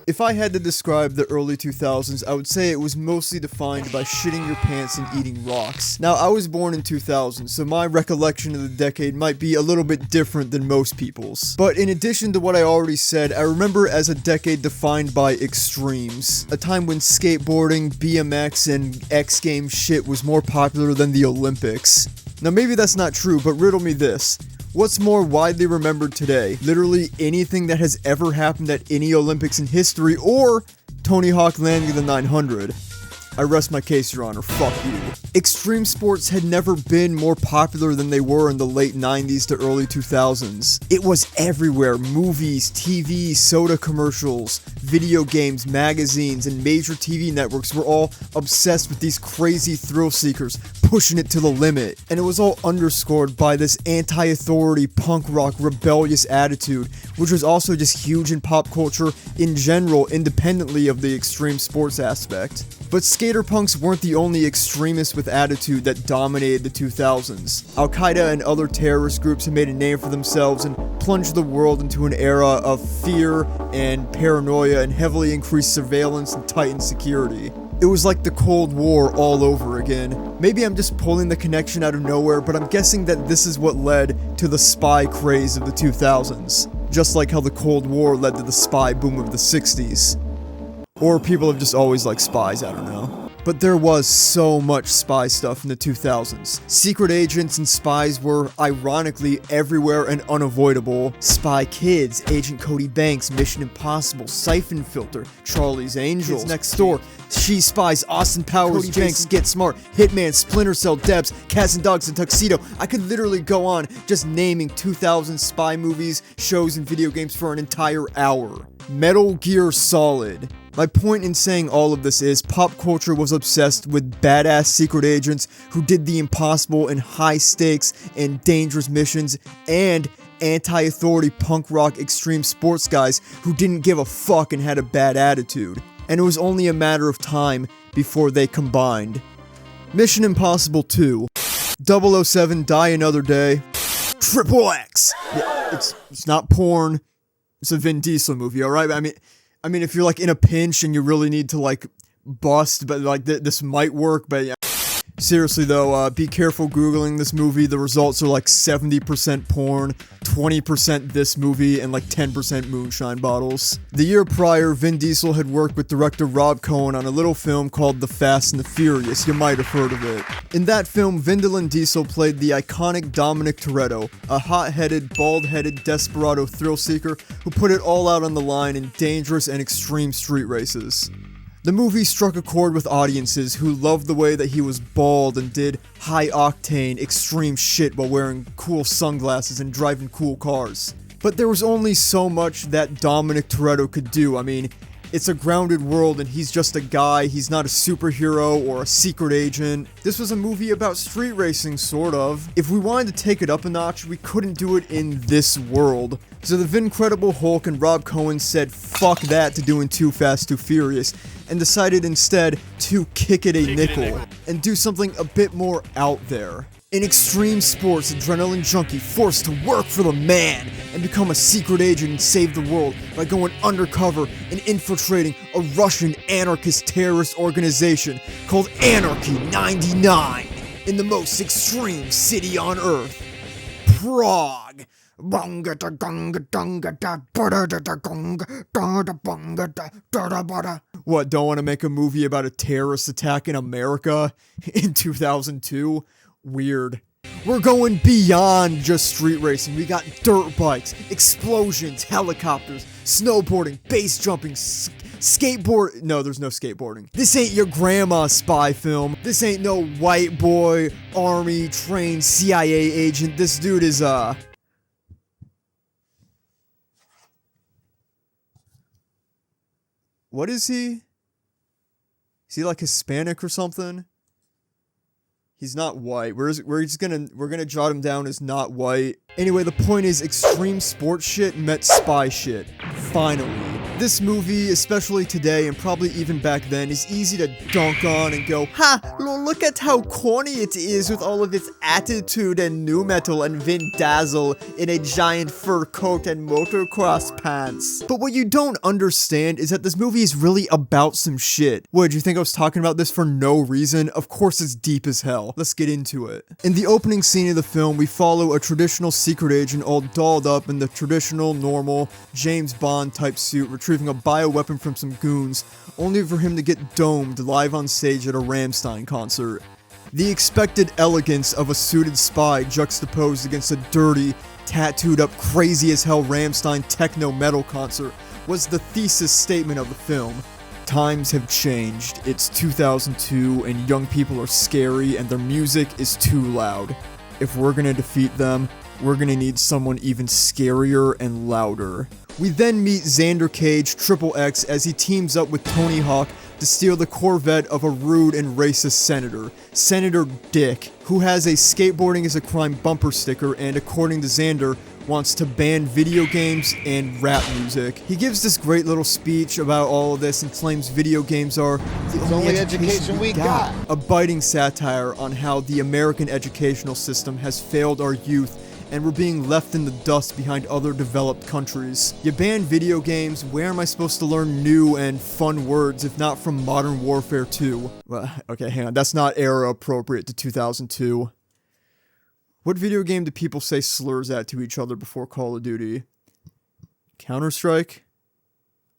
If I had to describe the early 2000s, I would say it was mostly defined by shitting your pants and eating rocks. Now, I was born in 2000, so my recollection of the decade might be a little bit different than most people's. But in addition to what I already said, I remember it as a decade defined by extremes. A time when skateboarding, BMX, and X Games shit was more popular than the Olympics. Now, maybe that's not true, but riddle me this. What's more widely remembered today? Literally anything that has ever happened at any Olympics in history, or Tony Hawk landing the 900? I rest my case, Your Honor. Fuck you. Extreme sports had never been more popular than they were in the late 90s to early 2000s. It was everywhere. Movies, TV, soda commercials, video games, magazines, and major TV networks were all obsessed with these crazy thrill seekers, pushing it to the limit. And it was all underscored by this anti-authority, punk rock, rebellious attitude, which was also just huge in pop culture in general, independently of the extreme sports aspect. But skater punks weren't the only extremists with attitude that dominated the 2000s. Al-Qaeda and other terrorist groups had made a name for themselves and plunged the world into an era of fear and paranoia and heavily increased surveillance and tightened security. It was like the Cold War all over again. Maybe I'm just pulling the connection out of nowhere, but I'm guessing that this is what led to the spy craze of the 2000s. Just like how the Cold War led to the spy boom of the 60s. Or people have just always liked spies, I don't know. But there was so much spy stuff in the 2000s. Secret agents and spies were, ironically, everywhere and unavoidable. Spy Kids, Agent Cody Banks, Mission Impossible, Siphon Filter, Charlie's Angels, Kids Next Door, She Spies, Austin Powers, Cody Banks, Get Smart, Hitman, Splinter Cell, Debs, Cats and Dogs, and Tuxedo. I could literally go on just naming 2000 spy movies, shows, and video games for an entire hour. Metal Gear Solid. My point in saying all of this is, pop culture was obsessed with badass secret agents who did the impossible in high stakes and dangerous missions, and anti-authority punk rock extreme sports guys who didn't give a fuck and had a bad attitude. And it was only a matter of time before they combined. Mission Impossible 2. 007 Die Another Day. XXX. Yeah, it's not porn. It's a Vin Diesel movie, alright? I mean, if you're like in a pinch and you really need to like bust, but like this might work, but yeah. Seriously though, be careful Googling this movie. The results are like 70% porn, 20% this movie, and like 10% moonshine bottles. The year prior, Vin Diesel had worked with director Rob Cohen on a little film called The Fast and the Furious. You might have heard of it. In that film, Vin Diesel played the iconic Dominic Toretto, a hot-headed, bald-headed desperado thrill seeker who put it all out on the line in dangerous and extreme street races. The movie struck a chord with audiences who loved the way that he was bald and did high-octane, extreme shit while wearing cool sunglasses and driving cool cars. But there was only so much that Dominic Toretto could do. I mean, it's a grounded world and he's just a guy, he's not a superhero or a secret agent. This was a movie about street racing, sort of. If we wanted to take it up a notch, we couldn't do it in this world. So the Vincredible Hulk and Rob Cohen said fuck that to doing Too Fast, Too Furious, and decided instead to kick it a nickel and do something a bit more out there. An extreme sports adrenaline junkie forced to work for the man and become a secret agent and save the world by going undercover and infiltrating a Russian anarchist terrorist organization called Anarchy 99 in the most extreme city on Earth, Prague. What, don't want to make a movie about a terrorist attack in America in 2002? Weird. We're going beyond just street racing. We got dirt bikes, explosions, helicopters, snowboarding, base jumping, skateboard. No, there's no skateboarding. This ain't your grandma's spy film. This ain't no white boy, army, trained CIA agent. This dude is, what is he? Is he like Hispanic or something? He's not white. We're gonna jot him down as not white. Anyway, the point is, extreme sports shit met spy shit. Finally. This movie, especially today and probably even back then, is easy to dunk on and go, ha, look at how corny it is with all of its attitude and nu metal and Vin Diesel in a giant fur coat and motocross pants. But what you don't understand is that this movie is really about some shit. What, did you think I was talking about this for no reason? Of course it's deep as hell. Let's get into it. In the opening scene of the film, we follow a traditional secret agent all dolled up in the traditional, normal, James Bond type suit, retrieving a bioweapon from some goons, only for him to get domed live on stage at a Rammstein concert. The expected elegance of a suited spy juxtaposed against a dirty, tattooed up crazy as hell Rammstein techno metal concert was the thesis statement of the film. Times have changed, it's 2002 and young people are scary and their music is too loud. If we're gonna defeat them, we're gonna need someone even scarier and louder. We then meet Xander Cage, XXX, as he teams up with Tony Hawk to steal the Corvette of a rude and racist senator, Senator Dick, who has a skateboarding is a crime bumper sticker and, according to Xander, wants to ban video games and rap music. He gives this great little speech about all of this and claims video games are the only education we got. A biting satire on how the American educational system has failed our youth and we're being left in the dust behind other developed countries. You ban video games, where am I supposed to learn new and fun words if not from Modern Warfare 2? Well, okay, hang on, that's not era appropriate to 2002. What video game do people say slurs at to each other before Call of Duty? Counter-Strike?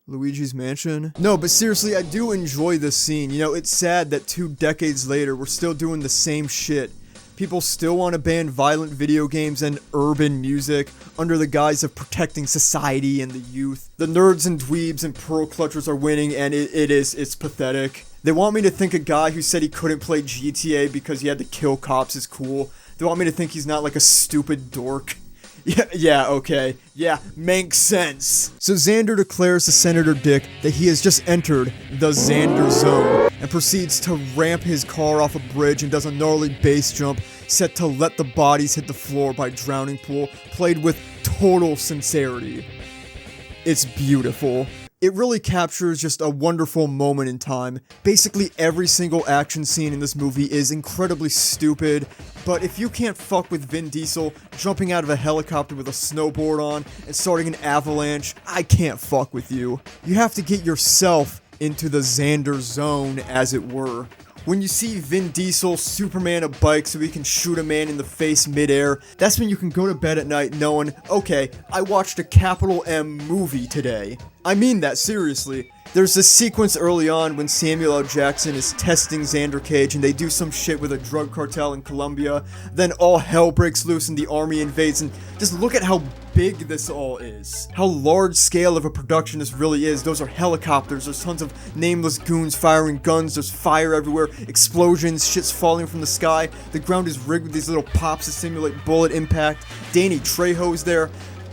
Luigi's Mansion? No, but seriously, I do enjoy this scene. You know, it's sad that 2 decades later, we're still doing the same shit. People still want to ban violent video games and urban music under the guise of protecting society and the youth. The nerds and dweebs and pearl clutchers are winning and it's pathetic. They want me to think a guy who said he couldn't play GTA because he had to kill cops is cool. They want me to think he's not like a stupid dork. Yeah, okay. Yeah, makes sense. So Xander declares to Senator Dick that he has just entered the Xander Zone and proceeds to ramp his car off a bridge and does a gnarly base jump set to let the bodies hit the floor by drowning pool, played with total sincerity. It's beautiful. It really captures just a wonderful moment in time. Basically every single action scene in this movie is incredibly stupid, but if you can't fuck with Vin Diesel jumping out of a helicopter with a snowboard on and starting an avalanche, I can't fuck with you. You have to get yourself into the Xander Zone, as it were. When you see Vin Diesel Superman a bike so he can shoot a man in the face midair, that's when you can go to bed at night knowing, okay, I watched a capital M movie today. I mean that seriously. There's this sequence early on when Samuel L. Jackson is testing Xander Cage and they do some shit with a drug cartel in Colombia, then all hell breaks loose and the army invades, and just look at how big this all is. How large scale of a production this really is. Those are helicopters, there's tons of nameless goons firing guns, there's fire everywhere, explosions, shit's falling from the sky, the ground is rigged with these little pops to simulate bullet impact, Danny Trejo's there.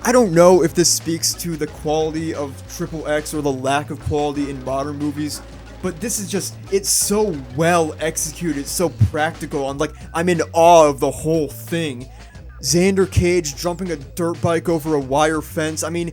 I don't know if this speaks to the quality of XXX or the lack of quality in modern movies, but this is just, it's so well executed, so practical, and like, I'm in awe of the whole thing. Xander Cage jumping a dirt bike over a wire fence, I mean,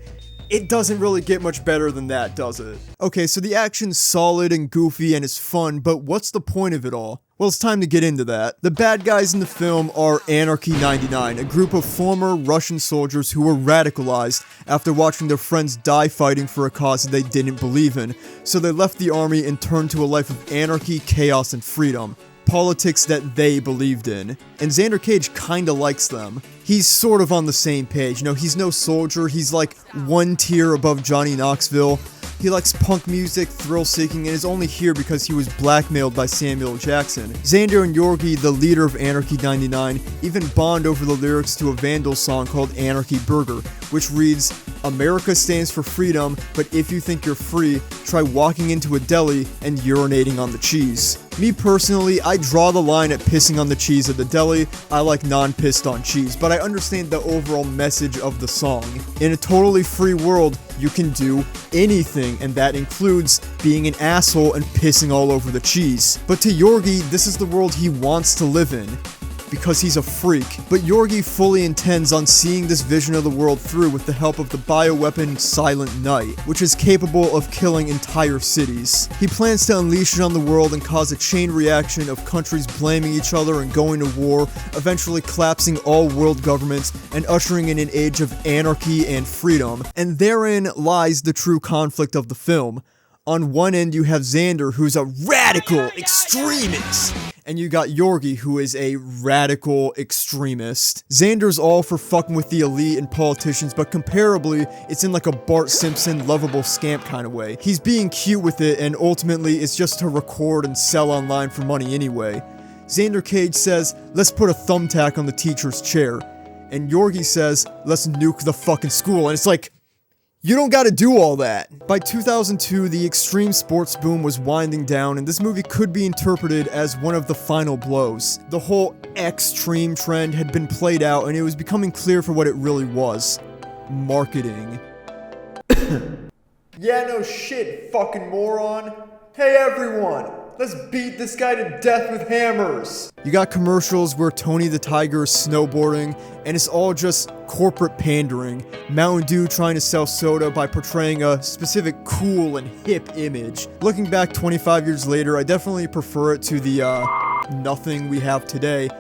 it doesn't really get much better than that, does it? Okay, so the action's solid and goofy and it's fun, but what's the point of it all? Well, it's time to get into that. The bad guys in the film are Anarchy 99, a group of former Russian soldiers who were radicalized after watching their friends die fighting for a cause they didn't believe in, so they left the army and turned to a life of anarchy, chaos, and freedom. Politics that they believed in. And Xander Cage kinda likes them. He's sort of on the same page. You know, he's no soldier, he's like 1 tier above Johnny Knoxville. He likes punk music, thrill-seeking, and is only here because he was blackmailed by Samuel Jackson. Xander and Yorgi, the leader of Anarchy 99, even bond over the lyrics to a Vandal song called Anarchy Burger, which reads, "America stands for freedom, but if you think you're free, try walking into a deli and urinating on the cheese." Me personally, I draw the line at pissing on the cheese at the deli. I like non-pissed on cheese, but I understand the overall message of the song. In a totally free world, you can do anything, and that includes being an asshole and pissing all over the cheese. But to Yorgi, this is the world he wants to live in. because he's a freak. But Yorgi fully intends on seeing this vision of the world through with the help of the bioweapon Silent Night, which is capable of killing entire cities. He plans to unleash it on the world and cause a chain reaction of countries blaming each other and going to war, eventually collapsing all world governments and ushering in an age of anarchy and freedom. And therein lies the true conflict of the film. On one end, you have Xander, who's a radical extremist, and you got Yorgi, who is a radical extremist. Xander's all for fucking with the elite and politicians, but comparably, it's in like a Bart Simpson lovable scamp kind of way. He's being cute with it, and ultimately, it's just to record and sell online for money anyway. Xander Cage says, let's put a thumbtack on the teacher's chair. And Yorgi says, let's nuke the fucking school. And it's like, you don't gotta do all that. By 2002, the extreme sports boom was winding down, and this movie could be interpreted as one of the final blows. The whole XTREME trend had been played out, and it was becoming clear for what it really was. Marketing. Yeah, no shit, fucking moron. Hey everyone, let's beat this guy to death with hammers. You got commercials where Tony the Tiger is snowboarding, and it's all just corporate pandering. Mountain Dew trying to sell soda by portraying a specific cool and hip image. Looking back 25 years later, I definitely prefer it to the, nothing we have today.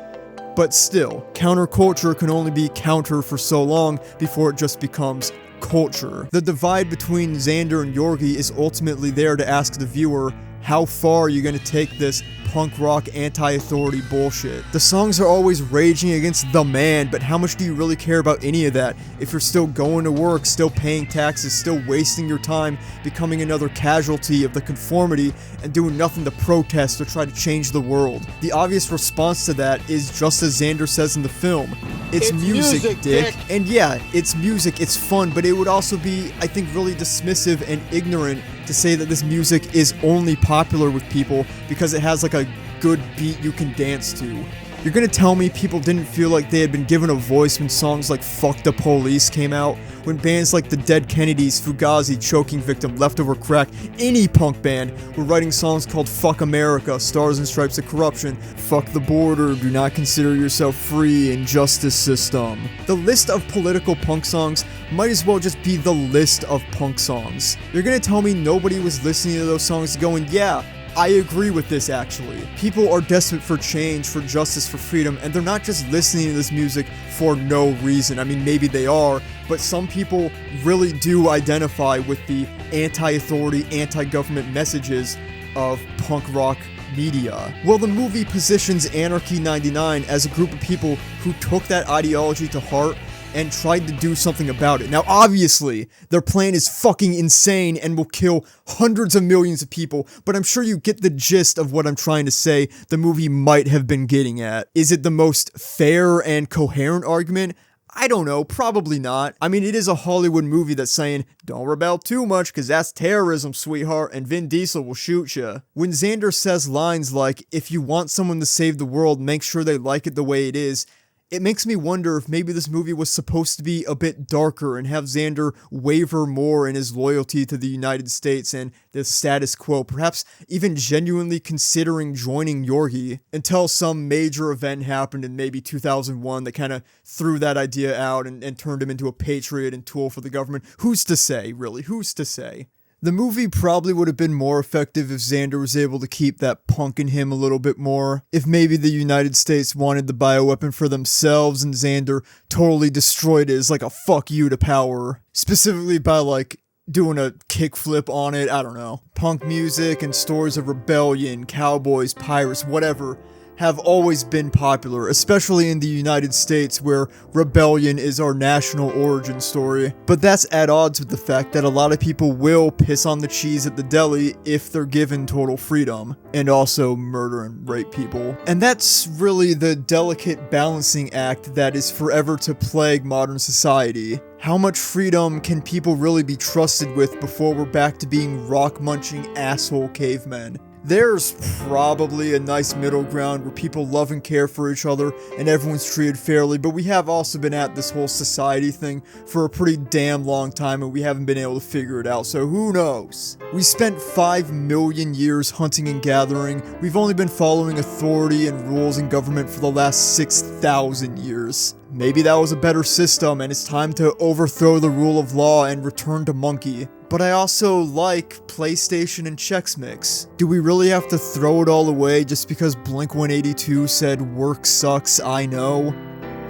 But still, counterculture can only be counter for so long before it just becomes culture. The divide between Xander and Yorgi is ultimately there to ask the viewer, how far are you going to take this punk rock anti-authority bullshit? The songs are always raging against the man, but how much do you really care about any of that if you're still going to work, still paying taxes, still wasting your time, becoming another casualty of the conformity, and doing nothing to protest or try to change the world? The obvious response to that is just as Xander says in the film. It's music, dick. And yeah, it's music, it's fun, but it would also be, I think, really dismissive and ignorant to say that this music is only popular with people because it has like a good beat you can dance to. You're gonna tell me people didn't feel like they had been given a voice when songs like Fuck the Police came out? When bands like the Dead Kennedys, Fugazi, Choking Victim, Leftover Crack, any punk band were writing songs called Fuck America, Stars and Stripes of Corruption, Fuck the Border, Do Not Consider Yourself Free, Injustice System. The list of political punk songs might as well just be the list of punk songs. You're gonna tell me nobody was listening to those songs going, yeah, I agree with this actually. People are desperate for change, for justice, for freedom, and they're not just listening to this music for no reason. I mean, maybe they are, but some people really do identify with the anti-authority, anti-government messages of punk rock media. Well, the movie positions Anarchy 99 as a group of people who took that ideology to heart and tried to do something about it. Now, obviously, their plan is fucking insane and will kill hundreds of millions of people, but I'm sure you get the gist of what I'm trying to say the movie might have been getting at. Is it the most fair and coherent argument? I don't know, probably not. I mean, it is a Hollywood movie that's saying, don't rebel too much, cause that's terrorism, sweetheart, and Vin Diesel will shoot ya. When Xander says lines like, if you want someone to save the world, make sure they like it the way it is, it makes me wonder if maybe this movie was supposed to be a bit darker and have Xander waver more in his loyalty to the United States and the status quo, perhaps even genuinely considering joining Yorgi, until some major event happened in maybe 2001 that kind of threw that idea out and turned him into a patriot and tool for the government. Who's to say, really? Who's to say? The movie probably would have been more effective if Xander was able to keep that punk in him a little bit more. If maybe the United States wanted the bioweapon for themselves and Xander totally destroyed it as like a fuck you to power. Specifically by like doing a kickflip on it, I don't know. Punk music and stories of rebellion, cowboys, pirates, whatever, have always been popular, especially in the United States where rebellion is our national origin story. But that's at odds with the fact that a lot of people will piss on the cheese at the deli if they're given total freedom, and also murder and rape people. And that's really the delicate balancing act that is forever to plague modern society. How much freedom can people really be trusted with before we're back to being rock-munching asshole cavemen? There's probably a nice middle ground where people love and care for each other and everyone's treated fairly, but we have also been at this whole society thing for a pretty damn long time and we haven't been able to figure it out, so who knows? We spent 5 million years hunting and gathering. We've only been following authority and rules and government for the last 6,000 years. Maybe that was a better system and it's time to overthrow the rule of law and return to monkey. But I also like PlayStation and Chex Mix. Do we really have to throw it all away just because Blink-182 said work sucks, I know?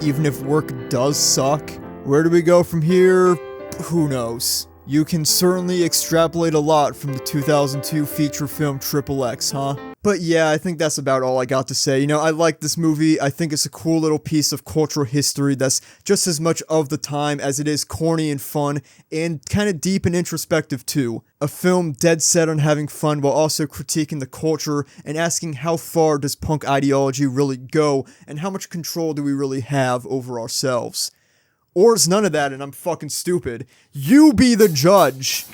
Even if work does suck? Where do we go from here? Who knows? You can certainly extrapolate a lot from the 2002 feature film XXX, huh? But yeah, I think that's about all I got to say. You know, I like this movie. I think it's a cool little piece of cultural history that's just as much of the time as it is corny and fun, and kind of deep and introspective too. A film dead set on having fun while also critiquing the culture and asking how far does punk ideology really go, and how much control do we really have over ourselves. Or it's none of that and I'm fucking stupid. You be the judge!